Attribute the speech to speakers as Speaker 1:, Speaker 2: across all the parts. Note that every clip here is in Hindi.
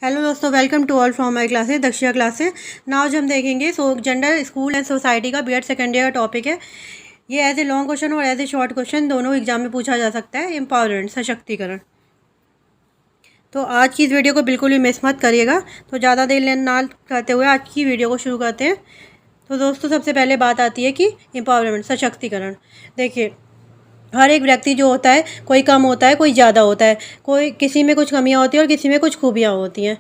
Speaker 1: हेलो दोस्तों, welcome to all from my classes Dakshiya classes. Now जो हम देखेंगे जेंडर स्कूल एंड सोसाइटी का बीएड सेकेंड ईयर का टॉपिक है। ये एज ए लॉन्ग क्वेश्चन और एज ए शॉर्ट क्वेश्चन दोनों एग्जाम में पूछा जा सकता है। एम्पावरमेंट, सशक्तिकरण। तो आज की इस वीडियो को बिल्कुल भी मिस मत करिएगा। तो ज़्यादा देर ना करते हुए आज की वीडियो को शुरू करते हैं। तो दोस्तों, सबसे पहले बात आती है कि एम्पावरमेंट, सशक्तिकरण। देखिए, हर एक व्यक्ति जो होता है, कोई कम होता है, कोई ज़्यादा होता है, कोई किसी में कुछ कमियां होती हैं और किसी में कुछ खूबियां होती हैं।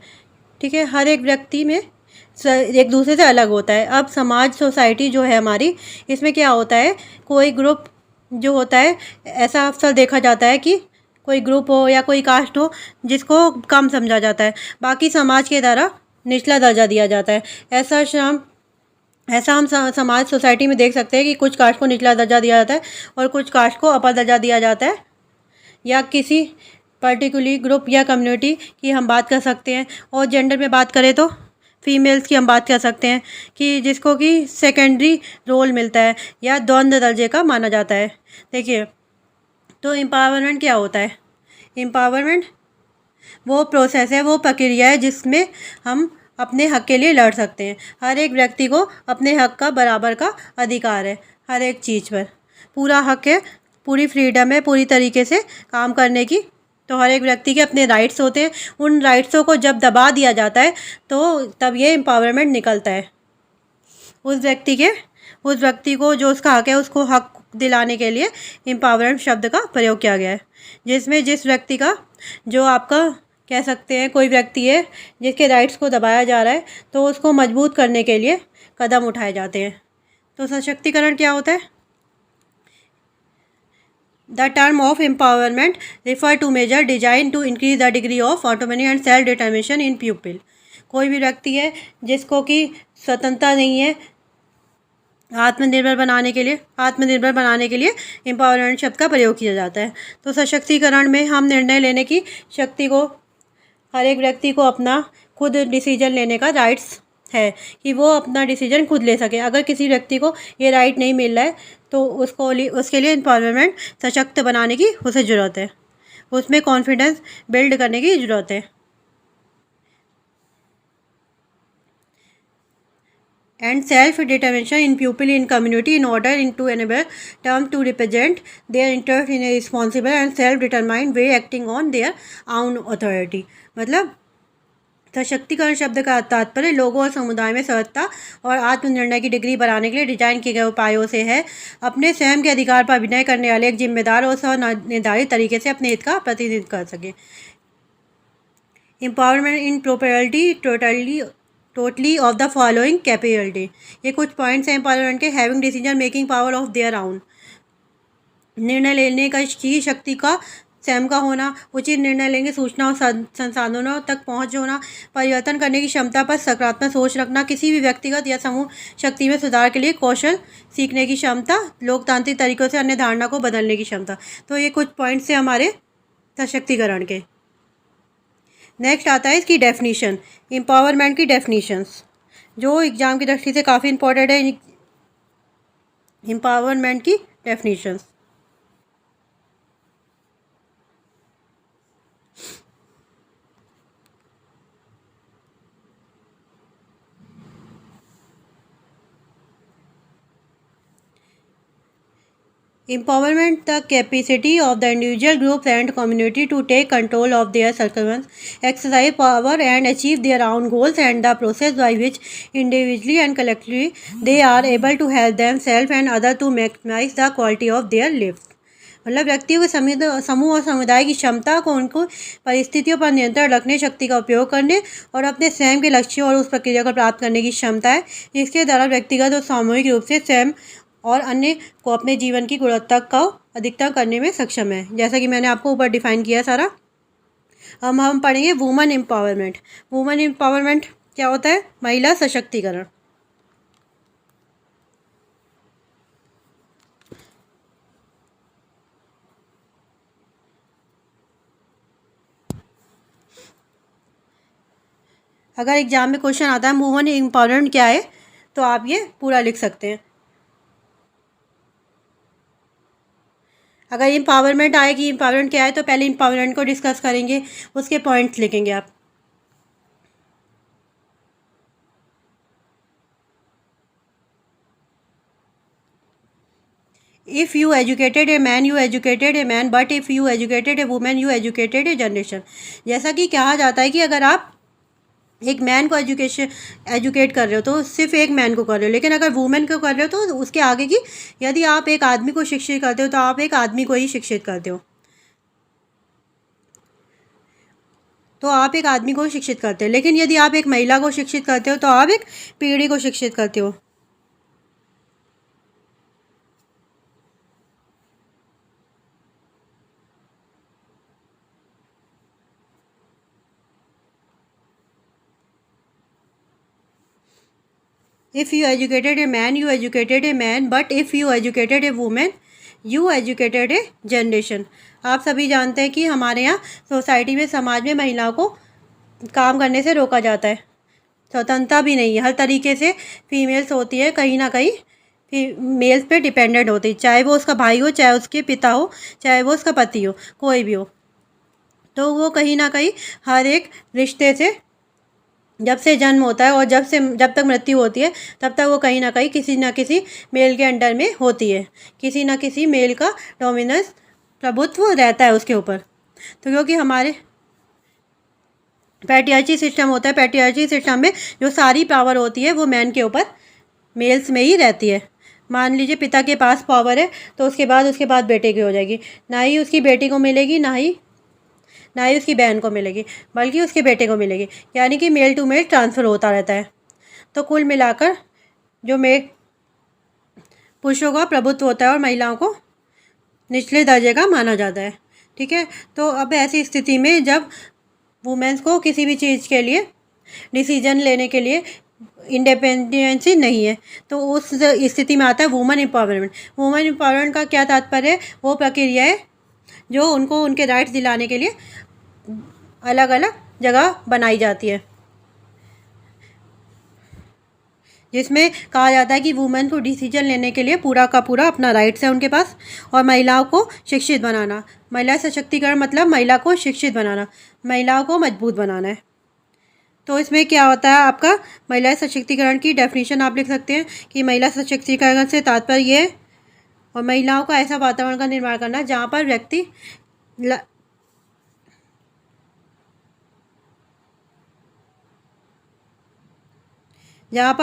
Speaker 1: ठीक है, हर एक व्यक्ति में एक दूसरे से अलग होता है। अब समाज, सोसाइटी जो है हमारी, इसमें क्या होता है, कोई ग्रुप जो होता है, ऐसा अक्सर देखा जाता है कि कोई ग्रुप हो या कोई कास्ट हो जिसको कम समझा जाता है, बाकी समाज के द्वारा निचला दर्जा दिया जाता है। ऐसा हम समाज, सोसाइटी में देख सकते हैं कि कुछ कास्ट को निचला दर्जा दिया जाता है और कुछ कास्ट को अपर दर्जा दिया जाता है। या किसी पर्टिकुलर ग्रुप या कम्युनिटी की हम बात कर सकते हैं। और जेंडर में बात करें तो फीमेल्स की हम बात कर सकते हैं कि जिसको कि सेकेंडरी रोल मिलता है या द्वंद्व दर्जे का माना जाता है। देखिए, तो एम्पावरमेंट क्या होता है? एम्पावरमेंट वो प्रोसेस है, वो प्रक्रिया है जिसमें हम अपने हक के लिए लड़ सकते हैं। हर एक व्यक्ति को अपने हक का बराबर का अधिकार है, हर एक चीज़ पर पूरा हक है, पूरी फ्रीडम है पूरी तरीके से काम करने की। तो हर एक व्यक्ति के अपने राइट्स होते हैं। उन राइट्सों को जब दबा दिया जाता है तो तब ये एम्पावरमेंट निकलता है। उस व्यक्ति को जो उसका हक है उसको हक दिलाने के लिए एम्पावरमेंट शब्द का प्रयोग किया गया है। जिसमें जिस व्यक्ति का, जो आपका कह सकते हैं कोई व्यक्ति है जिसके राइट्स को दबाया जा रहा है, तो उसको मजबूत करने के लिए कदम उठाए जाते हैं। तो सशक्तिकरण क्या होता है? The term of empowerment refer to measure designed to increase the degree of autonomy and self-determination in pupil। कोई भी व्यक्ति है जिसको कि स्वतंत्रता नहीं है, आत्मनिर्भर बनाने के लिए एम्पावरमेंट शब्द का प्रयोग किया जाता है। तो सशक्तिकरण में हम निर्णय लेने की शक्ति को, हर एक व्यक्ति को अपना खुद डिसीजन लेने का राइट्स है कि वो अपना डिसीजन खुद ले सके। अगर किसी व्यक्ति को ये राइट नहीं मिल रहा है तो उसके लिए एम्पावरमेंट, सशक्त बनाने की उसे ज़रूरत है, उसमें कॉन्फिडेंस बिल्ड करने की ज़रूरत है। And self determination in people in community in order in to enable term to represent their interest in a responsible and self determined way acting on their own authority. मतलब सशक्तिकरण शब्द का तात्पर्य लोगों और समुदाय में सहजता और आत्मनिर्णय की डिग्री बढ़ाने के लिए डिजाइन किए गए उपायों से है। अपने स्वयं के अधिकार पर अभिनय करने वाले एक जिम्मेदार और स्वनिर्धारित तरीके से अपने हित का प्रतिनिधित्व कर सके। Empowerment in prosperity totally of the following capability. ये कुछ पॉइंट्स हैं एम्पावरमेंट के। Having decision making power of their own, निर्णय लेने की शक्ति का स्वयं का होना, उचित निर्णय लेंगे, सूचना और संसाधनों तक पहुंच होना, परिवर्तन करने की क्षमता पर सकारात्मक सोच रखना, किसी भी व्यक्तिगत या समूह शक्ति में सुधार के लिए कौशल सीखने की क्षमता, लोकतांत्रिक तरीकों से अन्य धारणा को बदलने की क्षमता। तो ये कुछ पॉइंट्स हैं हमारे सशक्तिकरण के। नेक्स्ट आता है इसकी डेफिनीशन, एम्पावरमेंट की डेफिनीशंस जो एग्जाम की दृष्टि से काफ़ी इंपॉर्टेंट है। एम्पावरमेंट की definitions, empowerment the capacity of the individual group and community to take control of their circumstances, exercise power and achieve their own goals, and the process by which individually and collectively they are able to help themselves and others to maximize the quality of their lives। मतलब व्यक्तियों के समूह और समुदाय की क्षमता को उनको परिस्थितियों पर नियंत्रण रखने, शक्ति का उपयोग करने और अपने स्वयं के लक्ष्यों और उस प्रक्रिया को प्राप्त करने की क्षमता है, जिसके द्वारा व्यक्तिगत और सामूहिक रूप से स्वयं और अन्य को अपने जीवन की गुणवत्ता का अधिकतम करने में सक्षम है। जैसा कि मैंने आपको ऊपर डिफाइन किया सारा। हम पढ़ेंगे वुमेन एम्पावरमेंट। वुमेन एम्पावरमेंट क्या होता है? महिला सशक्तिकरण। अगर एग्जाम में क्वेश्चन आता है वुमेन एम्पावरमेंट क्या है, तो आप ये पूरा लिख सकते हैं। अगर एम्पावरमेंट आए कि एम्पावरमेंट क्या है, तो पहले एम्पावरमेंट को डिस्कस करेंगे, उसके पॉइंट्स लिखेंगे आप। If you educated a man you educated a man, but if you educated A women you educated A generation. जैसा कि कहा जाता है कि अगर आप एक मैन को एजुकेट कर रहे हो तो सिर्फ एक मैन को कर रहे हो, लेकिन अगर वुमेन को कर रहे हो तो उसके आगे की, यदि आप एक आदमी को शिक्षित करते हो तो आप एक आदमी को ही शिक्षित करते हो, तो आप एक आदमी को शिक्षित करते हो। लेकिन यदि आप एक महिला को शिक्षित करते हो तो आप एक पीढ़ी को शिक्षित करते हो। If you educated a man you educated a man, but if you educated A women you educated A generation. आप सभी जानते हैं कि हमारे यहाँ सोसाइटी में, समाज में महिलाओं को काम करने से रोका जाता है, स्वतंत्रता भी नहीं है। हर तरीके से फीमेल्स होती है कहीं ना कहीं मेल्स पे डिपेंडेंट होती है, चाहे वो उसका भाई हो, चाहे उसके पिता हो, चाहे वो उसका पति हो, कोई भी हो। तो वो कहीं ना कहीं हर एक रिश्ते से, जब से जन्म होता है और जब तक मृत्यु होती है, तब तक वो कहीं ना किसी मेल के अंडर में होती है, किसी ना किसी मेल का डोमिनेंस, प्रभुत्व रहता है उसके ऊपर। तो क्योंकि हमारे पैट्रियार्ची सिस्टम होता है, पैट्रियार्ची सिस्टम में जो सारी पावर होती है वो मैन के ऊपर, मेल्स में ही रहती है। मान लीजिए पिता के पास पावर है तो उसके बाद बेटे की हो जाएगी, ना ही उसकी बेटी को मिलेगी, ना ही उसकी बहन को मिलेगी, बल्कि उसके बेटे को मिलेगी। यानी कि मेल टू मेल ट्रांसफ़र होता रहता है। तो कुल मिलाकर जो पुरुषों का प्रभुत्व होता है और महिलाओं को निचले दर्जे का माना जाता है। ठीक है, तो अब ऐसी स्थिति में जब वुमेन्स को किसी भी चीज़ के लिए, डिसीजन लेने के लिए इंडिपेंडेंसी नहीं है, तो उस स्थिति में आता है वुमेन एम्पावरमेंट। वुमेन एम्पावरमेंट का क्या तात्पर्य है? वो प्रक्रिया है जो उनको उनके राइट्स दिलाने के लिए अलग अलग जगह बनाई जाती है, जिसमें कहा जाता है कि वुमेन को डिसीजन लेने के लिए पूरा का पूरा अपना राइट्स है उनके पास। और महिलाओं को शिक्षित बनाना, महिला सशक्तिकरण मतलब महिला को शिक्षित बनाना, महिलाओं को मजबूत बनाना है। तो इसमें क्या होता है आपका, महिला सशक्तिकरण की डेफिनेशन आप लिख सकते हैं कि महिला सशक्तिकरण से तात्पर्य ये है, और महिलाओं का ऐसा वातावरण का निर्माण करना जहाँ पर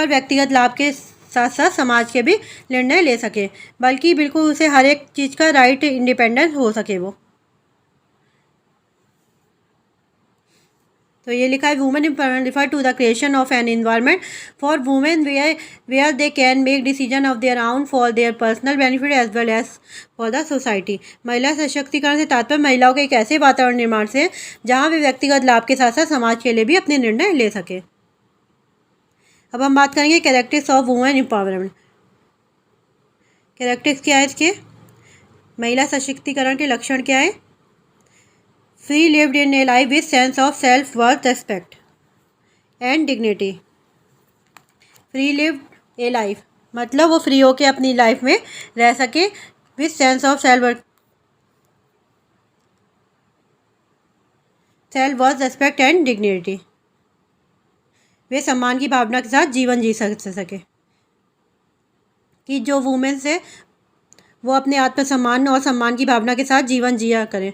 Speaker 1: व्यक्तिगत लाभ के साथ साथ समाज के भी निर्णय ले सके, बल्कि बिल्कुल उसे हर एक चीज़ का राइट इंडिपेंडेंट हो सके वो। तो ये लिखा है women empowerment refer to the creation of an environment for women where they can make decision of their own for their personal benefit as well as for the society. महिला सशक्तिकरण से तात्पर्य महिलाओं के एक ऐसे वातावरण निर्माण से जहाँ वे व्यक्तिगत लाभ के साथ साथ समाज के लिए भी अपने निर्णय ले सके। अब हम बात करेंगे characteristics of women empowerment. Characteristics क्या है इसके? महिला सशक्तिकरण के लक्षण क्या है? Free lived in a life with sense of self worth, respect and dignity. Free lived a life मतलब वो फ्री होके अपनी लाइफ में रह सके with sense of self worth, respect and dignity. वे सम्मान की भावना के साथ जीवन जी सके, कि जो वुमेन्स है वो अपने आत्मसम्मान और सम्मान की भावना के साथ जीवन जिया करें।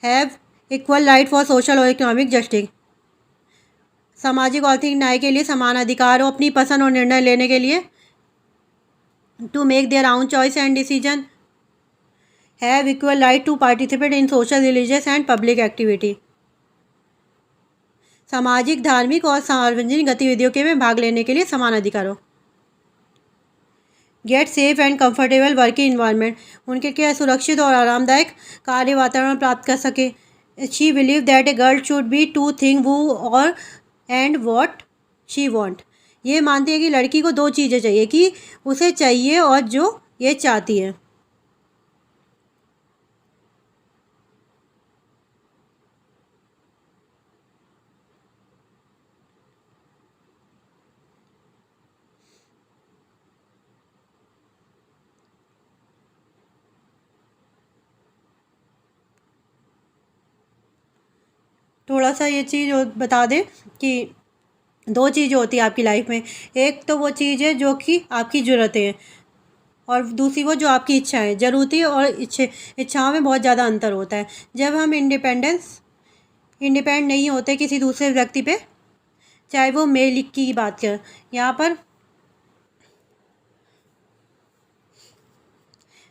Speaker 1: Have equal right for social और इकोनॉमिक जस्टिस, सामाजिक और आर्थिक न्याय के लिए समान अधिकार हो अपनी पसंद और निर्णय लेने के लिए। To make their own choice and decision. Have equal right to participate in social, religious and public activity, सामाजिक, धार्मिक और सार्वजनिक गतिविधियों के में भाग लेने के लिए समान अधिकार हो। Get safe and comfortable working environment, उनके क्या सुरक्षित और आरामदायक कार्य वातावरण प्राप्त कर सके। She believe that a girl should be to thing who और एंड वॉट शी वॉन्ट। ये मानती है कि लड़की को दो चीज़ें चाहिए, कि उसे चाहिए और जो ये चाहती है। थोड़ा सा ये चीज़ बता दें कि दो चीज़ होती है आपकी लाइफ में। एक तो वो चीज़ है जो कि आपकी ज़रूरतें हैं, और दूसरी वो जो आपकी इच्छाएं, ज़रूरतें और इच्छाओं में बहुत ज़्यादा अंतर होता है। जब हम इंडिपेंडेंट नहीं होते किसी दूसरे व्यक्ति पे, चाहे वो मेल की बात कर, यहाँ पर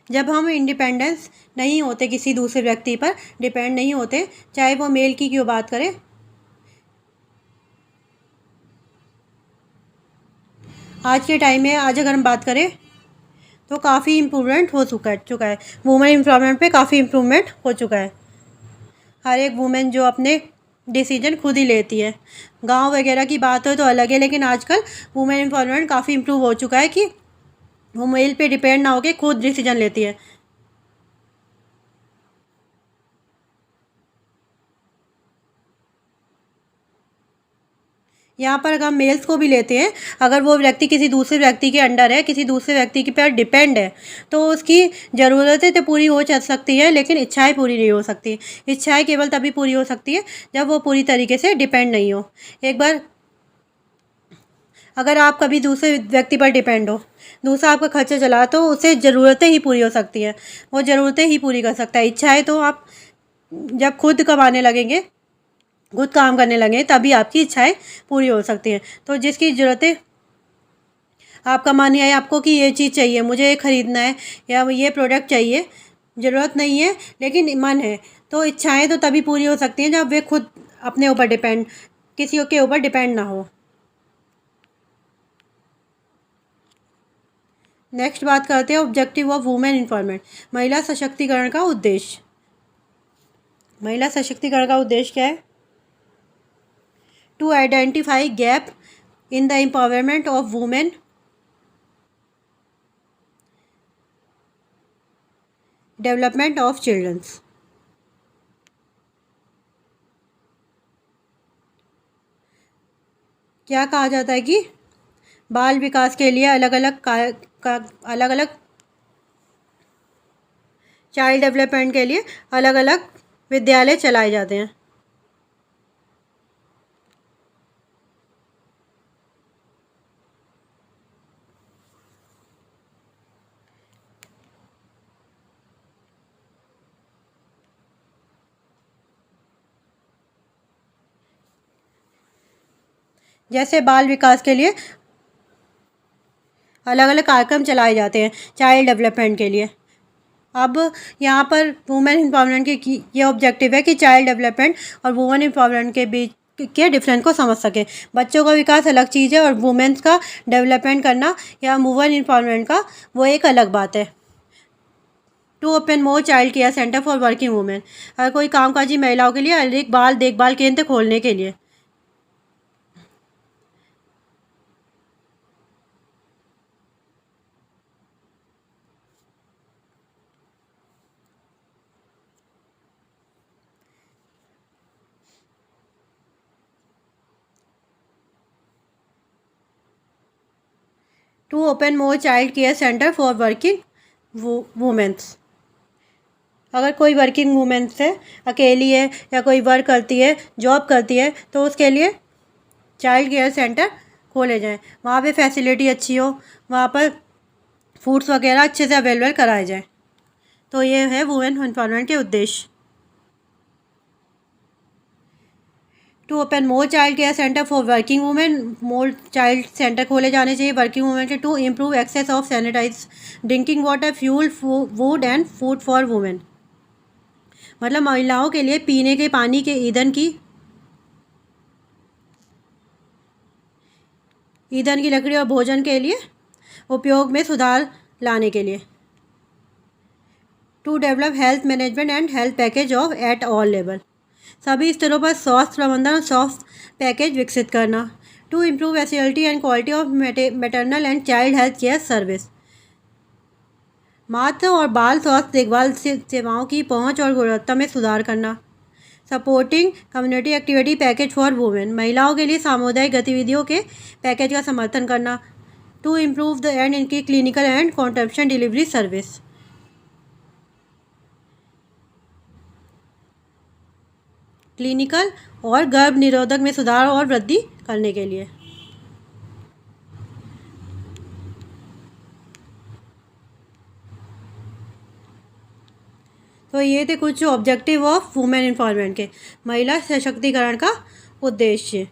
Speaker 1: जब हम इंडिपेंडेंस नहीं होते किसी दूसरे व्यक्ति पर डिपेंड नहीं होते, चाहे वो मेल की क्यों बात करें, आज के टाइम में आज अगर हम बात करें तो काफ़ी इम्प्रूवमेंट हो चुका है। वुमेन एम्पावरमेंट पे काफ़ी इम्प्रूवमेंट हो चुका है। हर एक वुमेन जो अपने डिसीजन खुद ही लेती है। गांव वगैरह की बात हो तो अलग है, लेकिन आजकल वुमेन एम्पावरमेंट काफ़ी इम्प्रूव हो चुका है कि वो मेल पे डिपेंड ना होकर खुद डिसीजन लेती है। यहाँ पर अगर हम मेल्स को भी लेते हैं, अगर वो व्यक्ति किसी दूसरे व्यक्ति के अंडर है, किसी दूसरे व्यक्ति के पर डिपेंड है, तो उसकी ज़रूरतें तो पूरी हो सकती है, लेकिन इच्छाएं पूरी नहीं हो सकती। इच्छाएं केवल तभी पूरी हो सकती है जब वो पूरी तरीके से डिपेंड नहीं हो। एक बार अगर आप कभी दूसरे व्यक्ति पर डिपेंड हो, दूसरा आपका खर्चा चला, तो उससे ज़रूरतें ही पूरी हो सकती हैं, वो ज़रूरतें ही पूरी कर सकता है। इच्छाएँ तो आप जब खुद कमाने लगेंगे, खुद काम करने लगे, तभी आपकी इच्छाएं पूरी हो सकती हैं। तो जिसकी ज़रूरतें, आपका मन है आपको कि ये चीज़ चाहिए, मुझे ये ख़रीदना है या ये प्रोडक्ट चाहिए, ज़रूरत नहीं है लेकिन मन है, तो इच्छाएं तो तभी पूरी हो सकती हैं जब वे खुद अपने ऊपर डिपेंड, किसी के ऊपर डिपेंड ना हो। नेक्स्ट बात करते हैं ऑब्जेक्टिव ऑफ वुमेन एम्पावरमेंट, महिला सशक्तिकरण का उद्देश्य। महिला सशक्तिकरण का उद्देश्य क्या है? To identify gap in the empowerment of women, development of childrens. क्या कहा जाता है कि बाल विकास के लिए अलग अलग चाइल्ड डेवलपमेंट के लिए अलग अलग विद्यालय चलाए जाते हैं। जैसे बाल विकास के लिए अलग अलग कार्यक्रम चलाए जाते हैं चाइल्ड डेवलपमेंट के लिए। अब यहाँ पर वुमेन एम्पावरमेंट की ये ऑब्जेक्टिव है कि चाइल्ड डेवलपमेंट और वुमेन एम्पावरमेंट के बीच के डिफरेंस को समझ सकें। बच्चों का विकास अलग चीज़ है और वुमेन्स का डेवलपमेंट करना या वुमेन एम्पावरमेंट का वो एक अलग बात है। To open more child care center for working women, हर कोई कामकाजी महिलाओं के लिए अधिक बाल देखभाल केंद्र खोलने के लिए। To open more child care center for working womens, अगर कोई वर्किंग वुमेन्स है, अकेली है या कोई वर्क करती है, जॉब करती है, तो उसके लिए चाइल्ड केयर सेंटर खोले जाएं। वहाँ पे फैसिलिटी अच्छी हो, वहाँ पर फूड्स वगैरह अच्छे से अवेलेबल कराए जाएं। तो ये है वुमेन एम्पावरमेंट के उद्देश्य। To open more child care center for working women, more child center खोले जाने चाहिए वर्किंग वुमेन के। To improve access of sanitize drinking water, fuel, food and food for women, मतलब महिलाओं के लिए पीने के पानी के ईंधन की लकड़ी और भोजन के लिए उपयोग में सुधार लाने के लिए। To develop health management and health package of at all level, सभी स्तरों पर स्वास्थ्य प्रबंधन और स्वास्थ्य पैकेज विकसित करना। To improve facility and quality of maternal and child health care service, मातृ और बाल स्वास्थ्य देखभाल सेवाओं की पहुंच और गुणवत्ता में सुधार करना। Supporting community activity package for women, महिलाओं के लिए सामुदायिक गतिविधियों के पैकेज का समर्थन करना। टू इम्प्रूव द एंड इनकी clinical and contraception delivery service, clinical और गर्भ निरोधक में सुधार और वृद्धि करने के लिए। तो ये थे कुछ ऑब्जेक्टिव ऑफ वुमेन एम्पावरमेंट के, महिला सशक्तिकरण का उद्देश्य।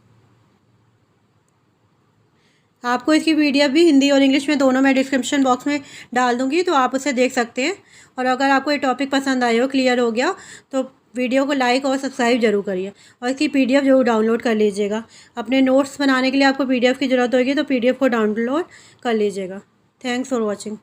Speaker 1: आपको इसकी पीडीएफ भी हिंदी और इंग्लिश में दोनों मैं डिस्क्रिप्शन बॉक्स में डाल दूँगी, तो आप उसे देख सकते हैं। और अगर आपको ये टॉपिक पसंद आया हो, क्लियर हो गया, तो वीडियो को लाइक और सब्सक्राइब जरूर करिए और इसकी पीडीएफ जरूर डाउनलोड कर लीजिएगा। अपने नोट्स बनाने के लिए आपको पीडीएफ की ज़रूरत होगी, तो पीडीएफ को डाउनलोड कर लीजिएगा। Thanks for watching.